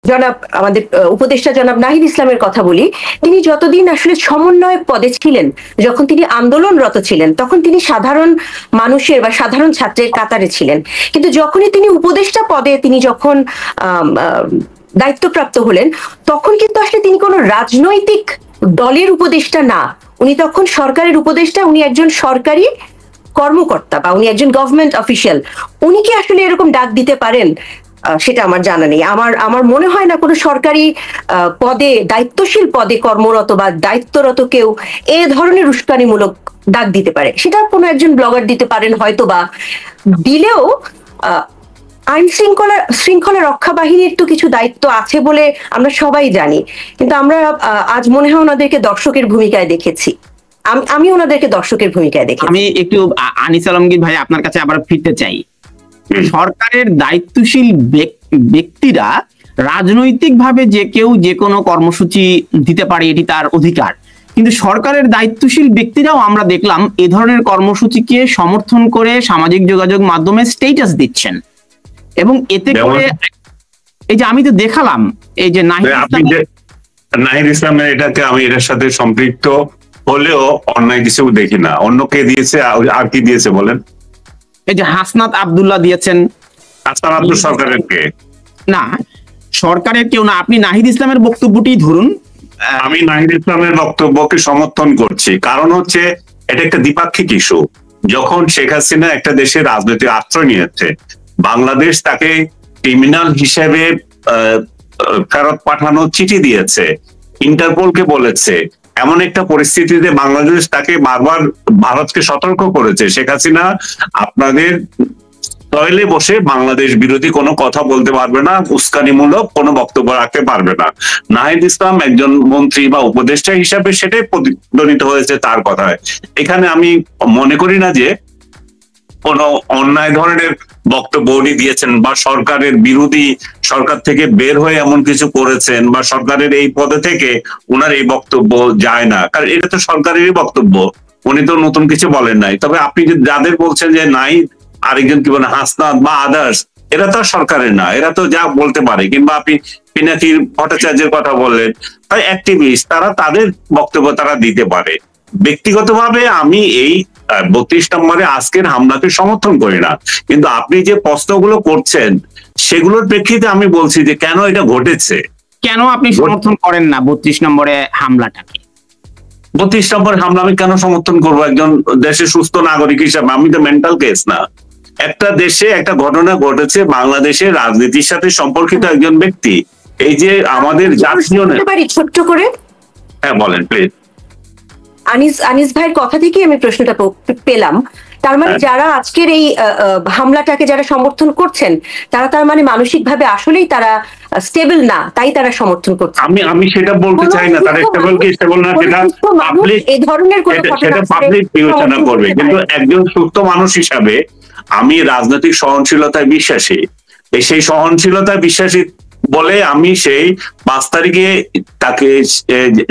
জনাব আমাদের উপদেষ্টা জনাব নাহিদ ইসলামের কথা বলি, তিনি যতদিন আসলে সমন্বয়ক পদে ছিলেন, যখন তিনি আন্দোলনরত ছিলেন, তখন তিনি সাধারণ মানুষের বা সাধারণ ছাত্রের কাতারে ছিলেন। কিন্তু যখনই তিনি উপদেষ্টা পদে তিনি যখন দায়িত্বপ্রাপ্ত হলেন, তখন কিন্তু আসলে তিনি কোনো রাজনৈতিক দলের উপদেষ্টা না, উনি তখন সরকারের উপদেষ্টা, উনি একজন সরকারি কর্মকর্তা বা উনি একজন গভর্নমেন্ট অফিসিয়াল। উনি কি আসলে এরকম ডাক দিতে পারেন সেটা আমার জানা নেই। আমার মনে হয় না কোনো সরকারি পদে, দায়িত্বশীল পদে কর্মরত বা দায়িত্বরত কেউ এ ধরনের উস্কানিমূলক ডাক দিতে পারে। সেটা কোনো একজন ব্লগার দিতে পারেন হয়তো, বা দিলেও আইন শৃঙ্খলা রক্ষা বাহিনীর তো কিছু দায়িত্ব আছে বলে আমরা সবাই জানি। কিন্তু আমরা আজ মনে হয় ওনাদেরকে দর্শকের ভূমিকায় দেখেছি। আমি ওনাদেরকে দর্শকের ভূমিকায় দেখেছি। আমি একটু আনিস আলমগীর ভাই আপনার কাছে আবার ফিরতে চাই। সরকারের দায়িত্বশীল ব্যক্তিরা রাজনৈতিকভাবে যে কেউ যে কোনো কর্মসূচি দিতে পারে, এটি তার অধিকার। কিন্তু সরকারের দায়িত্বশীল ব্যক্তিরাও আমরা দেখলাম এ ধরনের কর্মসূচিকে সমর্থন করে সামাজিক যোগাযোগ মাধ্যমে স্ট্যাটাস দিচ্ছেন, এবং এতে করে এই যে আমি তো দেখালাম এই যে নাহিদ ইসলামের এটাকে আমি এটার সাথে সম্পৃক্ত হলেও অন্যায় কিছু দেখি না। অন্য কে দিয়েছে, আর কি দিয়েছে বলেন? এই যে হাসনাত আব্দুল্লাহ দিয়েছেন। হাসনাত আব্দুল সরকারের কে? না, সরকারের কেউ না, আপনি নাহিদ ইসলামের বক্তব্যটি ধরুন। আমি নাহিদ ইসলামের বক্তব্যকে সমর্থন করছি, কারণ হচ্ছে এটা একটা দ্বিপাক্ষিক ইস্যু। যখন শেখ হাসিনা একটা দেশের রাজনৈতিক আশ্রয় নিয়েছে, বাংলাদেশ তাকে ক্রিমিনাল হিসেবে ফেরত পাঠানোর চিঠি দিয়েছে, ইন্টারপোলকে বলেছে, এমন একটা পরিস্থিতিতে বাংলাদেশ তাকে বারবার ভারতকে সতর্ক করেছে, শেখ হাসিনা আপনাদের টয়লে বসে বাংলাদেশ বিরোধী কোনো কথা বলতে পারবে না, উস্কানিমূলক কোনো বক্তব্য রাখতে পারবে না। নাহিদ ইসলাম একজন মন্ত্রী বা উপদেষ্টা হিসাবে সেটাই প্রতিধ্বনিত হয়েছে তার কথায়। এখানে আমি মনে করি না যে কোনো অন্যায় ধরনের বক্তব্য উনি দিয়েছেন বা সরকারের বিরোধী, সরকার থেকে বের হয়ে এমন কিছু করেছেন বা সরকারের এই পদে থেকে উনার এই বক্তব্য যায় না, কারণ এটা তো সরকারেরই বক্তব্য, উনি তো নতুন কিছু বলেন নাই। তবে আপনি যাদের বলছেন যে নাই আরেকজন কি বলেন হাসনাত বা আদার্স, এরা তো সরকারের না, এরা তো যা বলতে পারে। কিংবা আপনি পিনাকি ভট্টাচার্যের কথা বললেন, তাই অ্যাক্টিভিস্ট, তারা তাদের বক্তব্য তারা দিতে পারে। ব্যক্তিগতভাবে আমি এই 32 নম্বরে আজকের হামলাকে সমর্থন করি না, কিন্তু আপনি যে প্রশ্নগুলো করছেন সেগুলোর প্রেক্ষিতে আমি বলছি যে কেন এটা ঘটেছে। কেন আপনি সমর্থন করেন না 32 নম্বরে হামলাটাকে? 32 নম্বর হামলা আমি কেন সমর্থন করবো? একজন দেশের সুস্থ নাগরিক হিসাবে আমি তো মেন্টাল কেস না। একটা দেশে একটা ঘটনা ঘটেছে, বাংলাদেশের রাজনীতির সাথে সম্পর্কিত একজন ব্যক্তি, এই যে আমাদের জাতীয়, ছোট্ট করে হ্যাঁ বলেন প্লিজ। আনিস ভাইয়ের কথা থেকেই আমি প্রশ্নটা পেলাম। তার মানে যারা আজকের এই হামলাটাকে যারা সমর্থন করছেন, তারা তার মানে মানসিকভাবে আসলেই তারা স্টেবল না, তাই তারা সমর্থন করছে। আমি সেটা বলতে চাই না, তারা স্টেবল কি স্টেবল না সেটা পাবলিক, এই ধরনের কোনো সেটা পাবলিক বিবেচনা করবে। কিন্তু একজন সুস্থ মানুষ হিসাবে আমি রাজনৈতিক সহনশীলতায় বিশ্বাসী। সেই সহনশীলতায় বিশ্বাসী বলে আমি সেই 5 তারিখে তাকে,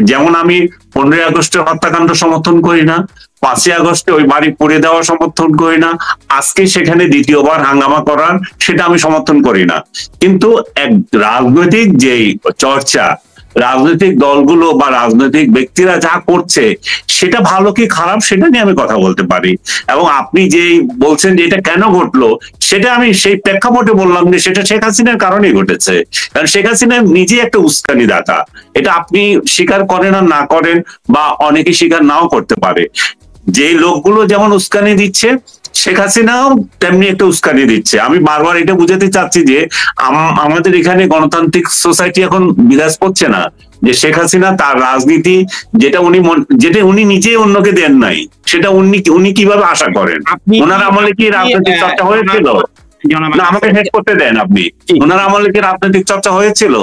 যেমন আমি 15ই আগস্টের হত্যাকাণ্ড সমর্থন করি না, 5ই আগস্টে ওই বাড়ি পুড়ে দেওয়া সমর্থন করি না, আজকে সেখানে দ্বিতীয়বার হাঙ্গামা করার সেটা আমি সমর্থন করি না। কিন্তু এক রাজনৈতিক যেই চর্চা, রাজনৈতিক দলগুলো বা রাজনৈতিক ব্যক্তিরা যা করছে সেটা ভালো কি খারাপ সেটা নিয়ে আমি কথা বলতে পারি। এবং আপনি যে বলছেন যে এটা কেন ঘটলো, সেটা আমি সেই প্রেক্ষাপটে বললাম যে সেটা শেখ হাসিনার কারণেই ঘটেছে। কারণ শেখ হাসিনা নিজে একটা উস্কানি দাতা, এটা আপনি স্বীকার করেন আর না করেন, বা অনেকে স্বীকার নাও করতে পারে। যে লোকগুলো যেমন উস্কানি দিচ্ছে, শেখ হাসিনাও তেমনি একটা উস্কানি দিচ্ছে। আমি বারবার এটা বুঝাতে চাচ্ছি যে আমাদের এখানে গণতান্ত্রিক সোসাইটি এখন বিরাজ করছে না, যে শেখ হাসিনা তার রাজনীতি যেটা উনি নিজে অন্যকে দেন নাই, সেটা উনি কিভাবে আশা করেন? ওনার আমলে কি রাজনৈতিক চর্চা হয়েছিল? না, আমাকে শেষ করতে দেন আপনি। ওনার আমলে কি রাজনৈতিক চর্চা হয়েছিল?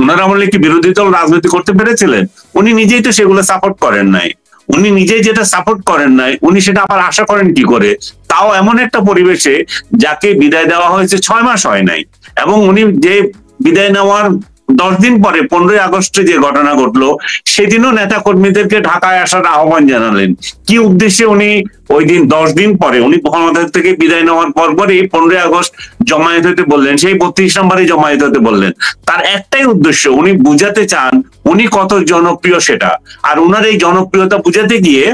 ওনার আমলে কি বিরোধী দল রাজনীতি করতে পেরেছিলেন? উনি নিজেই তো সেগুলো সাপোর্ট করেন নাই। উনি নিজেই যেটা সাপোর্ট করেন নাই, উনি সেটা আবার আশা করেন কি করে? তাও এমন একটা পরিবেশে যাকে বিদায় দেওয়া হয়েছে 6 মাস হয় নাই, এবং উনি যে বিদায় নেওয়ার 10 দিন পরে 15ই আগস্টে যে ঘটনা ঘটলো, সেদিনও নেতা কর্মীদেরকে ঢাকায় আসার আহ্বান জানালেন। কি উদ্দেশ্যে উনি ওই দিন 10 দিন পরে উনি ক্ষমতা থেকে বিদায় নেওয়ার পরপরই 15ই আগস্ট জমায়েত হতে বললেন, সেই 32 নম্বরে জমায়েত হতে বললেন। তার একটাই উদ্দেশ্য, উনি বুঝাতে চান উনি কত জনপ্রিয় সেটা। আর উনার এই জনপ্রিয়তা বুঝাতে গিয়ে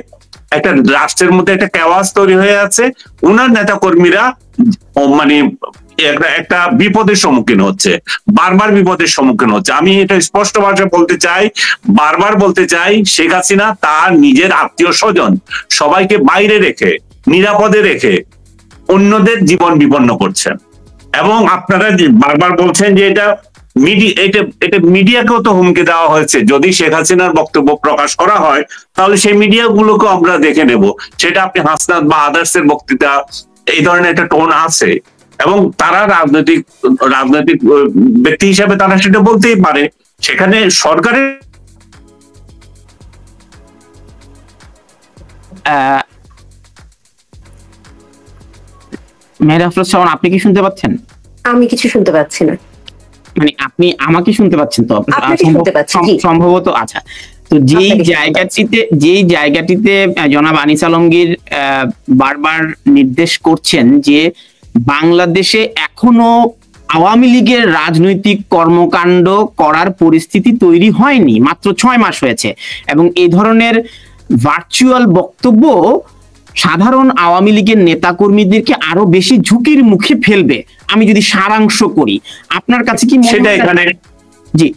একটা রাষ্ট্রের মধ্যে একটা কেওয়াস তৈরি হয়ে আছে, উনার নেতা কর্মীরা মানে একটা বিপদের সম্মুখীন হচ্ছে, বারবার বিপদের সম্মুখীন হচ্ছে। আমি এটা স্পষ্ট ভাষায় বলতে চাই, বারবার বলতে চাই, শেখ হাসিনা তার নিজের আত্মীয় স্বজন সবাইকে বাইরে রেখে, নিরাপদে রেখে অন্যদের জীবন বিপন্ন করছেন। এবং আপনারা বারবার বলছেন যে এটা মিডিয়াকেও তো হুমকি দেওয়া হয়েছে, যদি শেখ হাসিনার বক্তব্য প্রকাশ করা হয় তাহলে সেই মিডিয়াগুলোকে আমরা দেখে নেব। সেটা আপনি হাসনাত বা আদার্সের বক্তৃতা, এই ধরনের একটা টোন আছে, এবং তারা রাজনৈতিক ব্যক্তি হিসাবে তারা সেটা বলতেই পারে। সেখানে সরকারের মেহের আফরোজ শাওন, আপনি কি শুনতে পাচ্ছেন? আমি কিছু শুনতে পাচ্ছি না। মানে আপনি আমাকে শুনতে পাচ্ছেন তো? সম্ভবত। আচ্ছা, তো যেই জায়গাটিতে জনাব আনিস আলমগীর বারবার নির্দেশ করছেন যে বাংলাদেশে এখনো আওয়ামী লীগের রাজনৈতিক কর্মকাণ্ড করার পরিস্থিতি তৈরি হয়নি, মাত্র 6 মাস হয়েছে, এবং এই ধরনের ভার্চুয়াল বক্তব্য সাধারণ আওয়ামী লীগের নেতাকর্মীদেরকে আরো বেশি ঝুঁকির মুখে ফেলবে। আমি যদি সারাংশ করি, আপনার কাছে কি সেটা এখানে? জি,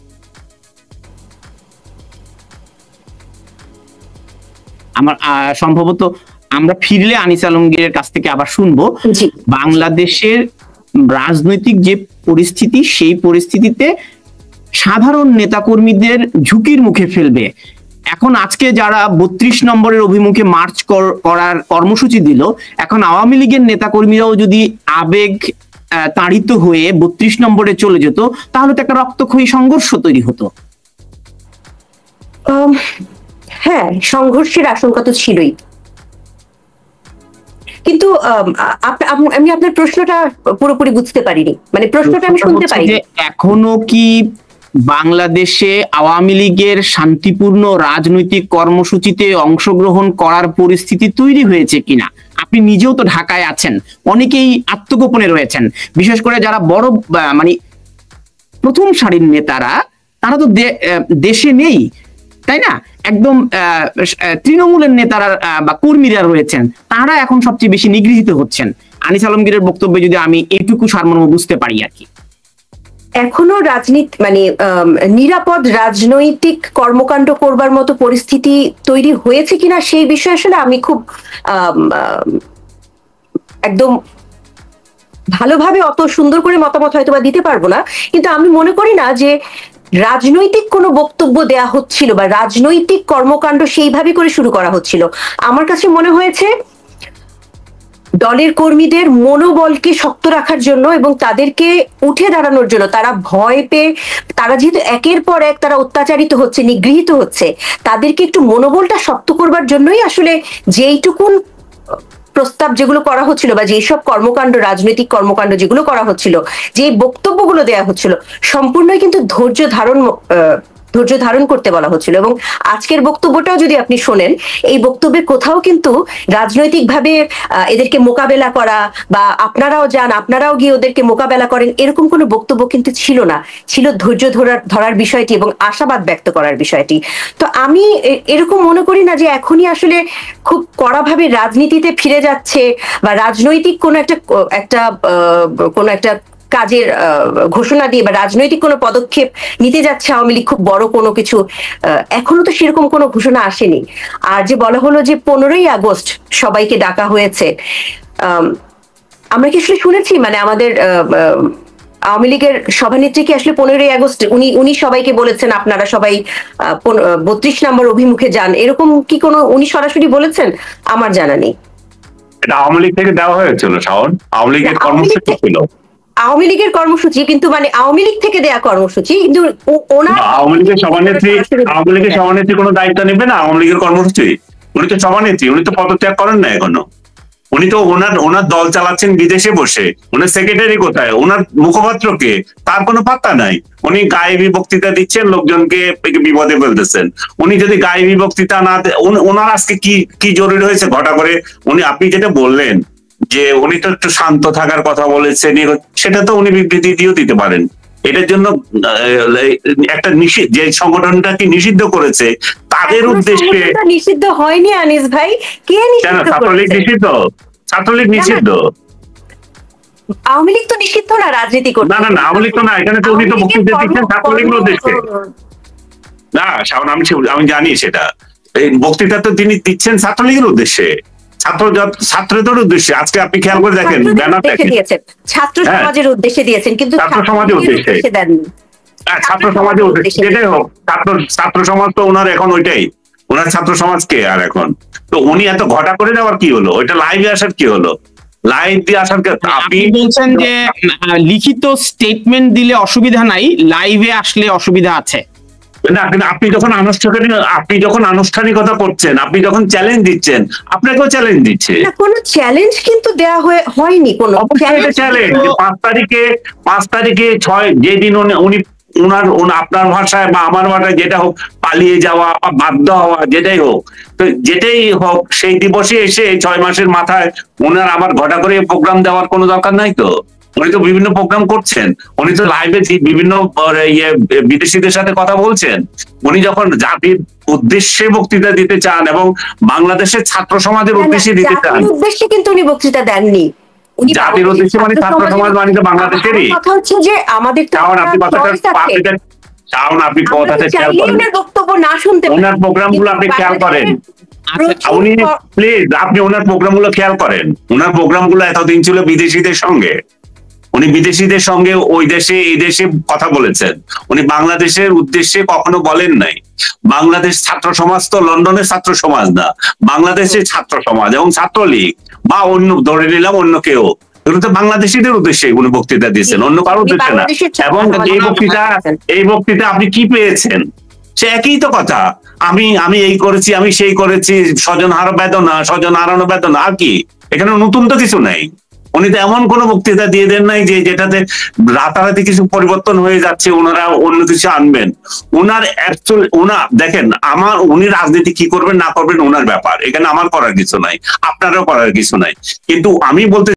আমার সম্ভবত আমরা ফিরলে আনিস আলমগীরের কাছ থেকে আবার শুনবো বাংলাদেশের রাজনৈতিক যে পরিস্থিতি, সেই পরিস্থিতিতে সাধারণ নেতাকর্মীদের ঝুঁকির মুখে ফেলবে। এখন আজকে যারা 32 নম্বরের অভিমুখে মার্চ করার কর্মসূচি দিল, এখন আওয়ামী লীগের নেতাকর্মীরাও যদি আবেগ তাড়িত হয়ে 32 নম্বরে চলে যেত, তাহলে তো একটা রক্তক্ষয়ী সংঘর্ষ তৈরি হতো। হ্যাঁ, সংঘর্ষের আশঙ্কা তো ছিলই, কিন্তু আমি আপনার প্রশ্নটা পুরোপুরি বুঝতে পারিনি। মানে প্রশ্নটা আমি শুনতে পাই, এখনো কি বাংলাদেশে আওয়ামী লীগের শান্তিপূর্ণ রাজনৈতিক কর্মসূচিতে অংশগ্রহণ করার পরিস্থিতি তৈরি হয়েছে কিনা? আপনি নিজেও তো ঢাকায় আছেন, অনেকেই আত্মগোপনে রয়েছেন, বিশেষ করে যারা বড় মানে প্রথম সারির নেতারা, তারা তো দেশে নেই, তাই না? একদম তৃণমূলের নেতারা বা কর্মীরা রয়েছেন, তারা এখন সবচেয়ে বেশি নিগৃহীত হচ্ছেন। আনিস আলমগীরের বক্তব্যে যদি আমি এইটুকু সারমর্ম বুঝতে পারি আর কি। এখনো রাজনীতি মানে নিরাপদ রাজনৈতিক কর্মকাণ্ড করবার মতো পরিস্থিতি তৈরি হয়েছে কিনা সেই বিষয়ে আসলে আমি খুব একদম ভালোভাবে অত সুন্দর করে মতামত হয়তো বা দিতে পারবো না, কিন্তু আমি মনে করি না যে রাজনৈতিক কোনো বক্তব্য দেয়া হচ্ছিল বা রাজনৈতিক কর্মকাণ্ড সেইভাবে করে শুরু করা হচ্ছিল। আমার কাছে মনে হয়েছে দলের কর্মীদের মনোবলকে শক্ত রাখার জন্য এবং তাদেরকে উঠে দাঁড়ানোর জন্য, তারা ভয় পেয়ে, তারা যেহেতু একের পর এক তারা অত্যাচারিত হচ্ছে, নিগৃহীত হচ্ছে, তাদেরকে একটু মনোবলটা শক্ত করবার জন্যই আসলে যেইটুকুন প্রস্তাব যেগুলো করা হচ্ছিল বা যেসব কর্মকাণ্ড, রাজনৈতিক কর্মকাণ্ড যেগুলো করা হচ্ছিল, যে বক্তব্যগুলো দেয়া হচ্ছিল, সম্পূর্ণই কিন্তু ধৈর্য ধারণ করতে বলা হচ্ছিল। এবং আজকের বক্তব্যটাও যদি আপনি শোনেন, এই বক্তব্যে কোথাও কিন্তু রাজনৈতিকভাবে এদেরকে মোকাবেলা করা বা আপনারাও যান, আপনারাও গিয়ে ওদেরকে মোকাবেলা করেন, এরকম কোনো বক্তব্য কিন্তু ছিল না। ছিল ধৈর্য ধরার বিষয়টি এবং আশাবাদ ব্যক্ত করার বিষয়টি। তো আমি এরকম মনে করি না যে এখনই আসলে খুব কড়াভাবে রাজনীতিতে ফিরে যাচ্ছে বা রাজনৈতিক কোনো একটা কাজের ঘোষণা দিয়ে বা রাজনৈতিক কোনো পদক্ষেপ নিতে যাচ্ছে আওয়ামী লীগ, খুব বড় কোনো কিছু এখনো তো সেরকম কোনো ঘোষণা আসেনি। আর যে বলা হলো যে 15ই আগস্ট সবাইকে ডাকা হয়েছে, আমরা কি আসলে শুনেছি মানে আমাদের আওয়ামী লীগের সভানেত্রী কি আসলে 15ই আগস্ট উনি সবাইকে বলেছেন আপনারা সবাই 32 নম্বর অভিমুখে যান, এরকম কি কোনো উনি সরাসরি বলেছেন? আমার জানা নেই। এটা আওয়ামী লীগ থেকে দেওয়া হয়েছিল শাওন, আওয়ামী লীগের কর্মসূচি ছিল, আওয়ামী লীগের কর্মসূচি, কিন্তু মানে আওয়ামী লীগ থেকে দেয়া কর্মসূচি, কিন্তু আওয়ামী লীগের সভানেত্রী কোনো দায়িত্ব নেবে না আওয়ামী লীগের কর্মসূচি? উনি তো সভানেত্রী, উনি তো পদত্যাগ করেন না এখনো। উনি তো ওনার দল চালাচ্ছেন বিদেশে বসে, ওনার সেক্রেটারি কোথায়, ওনার মুখপাত্রকে, তার কোনো পাত্তা নাই। উনি গায়েবী বক্তৃতা দিচ্ছেন, লোকজনকে বিপদে ফেলতেছেন। উনি যদি গায়েবী বক্তৃতা না ওনার আজকে কি জরুরি হয়েছে ঘটা করে? আপনি যেটা বললেন যে উনি তো একটু শান্ত থাকার কথা বলেছেন, সেটা তো উনি বিবৃতি দিয়েও দিতে পারেন। এটার জন্য একটা যে সংগঠনটাকে নিষিদ্ধ করেছে তাদের উদ্দেশ্যে নিষিদ্ধ হয়নি আনিস ভাই, কে নিষিদ্ধ? ছাত্রলীগ নিষিদ্ধ, ছাত্রলীগ নিষিদ্ধ, আওয়ামী লীগ তো নিষিদ্ধ না রাজনীতি করতে। না আওয়ামী লীগ তো না, এখানে তো উনি তো বক্তৃতা দিচ্ছেন ছাত্রলীগের উদ্দেশ্যে। না শাওন, আমি জানি সেটা, এই বক্তৃতা তো তিনি দিচ্ছেন ছাত্রলীগের উদ্দেশ্যে, ছাত্রদের উদ্দেশ্যে। আজকে আপনি খেয়াল করে দেখেন, ব্যানারটা দিয়েছেন ছাত্র সমাজের উদ্দেশ্যে দিয়েছেন, কিন্তু ছাত্র সমাজের উদ্দেশ্যে দেননি। ছাত্র সমাজের উদ্দেশ্যে যেটাই হোক, ছাত্র সমাজ তো ওনার এখন ওইটাই, ওনার ছাত্র সমাজকে। আর এখন তো উনি এত ঘটা করে দেওয়ার কি হলো? ওইটা লাইভে আসার কি হলো? লাইভ দিয়ে আসার আপনি বলছেন যে লিখিত স্টেটমেন্ট দিলে অসুবিধা নাই, লাইভে আসলে অসুবিধা আছে না। আপনি যখন আনুষ্ঠানিকতা করছেন, আপনি যখন চ্যালেঞ্জ দিচ্ছেন, আপনাকেও চ্যালেঞ্জ দিচ্ছে। কোনো চ্যালেঞ্জ কিন্তু দেওয়া হয়নি, কোনো চ্যালেঞ্জ। 5 তারিখে 6 যেদিন উনি আপনার ভাষায় বা আমার ভাষায় যেটা হোক, পালিয়ে যাওয়া বা বাধ্য হওয়া, যেটাই হোক, তো যেটাই হোক, সেই দিবসে এসে 6 মাসের মাথায় ওনার আবার ঘটা করে প্রোগ্রাম দেওয়ার কোনো দরকার নাই তো। উনি তো বিভিন্ন প্রোগ্রাম করছেন, উনি তো লাইভে বিভিন্ন বিদেশিদের সাথে কথা বলছেন। উনি যখন জাতির উদ্দেশ্যে বক্তৃতা দিতে চান এবং বাংলাদেশের ছাত্র সমাজের উদ্দেশ্যে দিতে চান, উদ্দেশ্যে কিন্তু উনি বক্তৃতা দেননি। জাতির উদ্দেশ্যে মানে ছাত্র সমাজ মানে তো বাংলাদেশেরই। কথা হচ্ছে যে আমাদের আপনি কথাটা খেয়াল করেন, বক্তব্য না শুনতে ওনার প্রোগ্রামগুলো আপনি খেয়াল করেন, উনি প্লিজ আপনি ওনার প্রোগ্রামগুলো খেয়াল করেন। ওনার প্রোগ্রামগুলো এতদিন ছিল বিদেশিদের সঙ্গে, উনি বিদেশিদের সঙ্গে ওই দেশে এই দেশে কথা বলেছেন, উনি বাংলাদেশের উদ্দেশ্যে কখনো বলেন নাই। বাংলাদেশ ছাত্র সমাজ তো লন্ডনের ছাত্র সমাজ না, বাংলাদেশের ছাত্র সমাজ এবং ছাত্রলীগ বা অন্য ধরে নিলাম অন্য কেউ, এগুলো তো বাংলাদেশিদের উদ্দেশ্যে উনি বক্তৃতা দিয়েছেন, অন্য কারোর উদ্দেশ্যে না। এবং এই বক্তৃতা আপনি কি পেয়েছেন? সে একই তো কথা, আমি এই করেছি, আমি সেই করেছি, স্বজন হারানো বেদনা, আর কি? এখানে নতুন তো কিছু নাই। উনি তো এমন কোন বক্তৃতা দিয়ে দেন নাই যেটাতে রাতারাতি কিছু পরিবর্তন হয়ে যাচ্ছে, ওনারা অন্য কিছু আনবেন। দেখেন, উনি রাজনীতি কি করবেন না করবেন ওনার ব্যাপার, এখানে আমার করার কিছু নাই, আপনারও করার কিছু নাই। কিন্তু আমি বলতে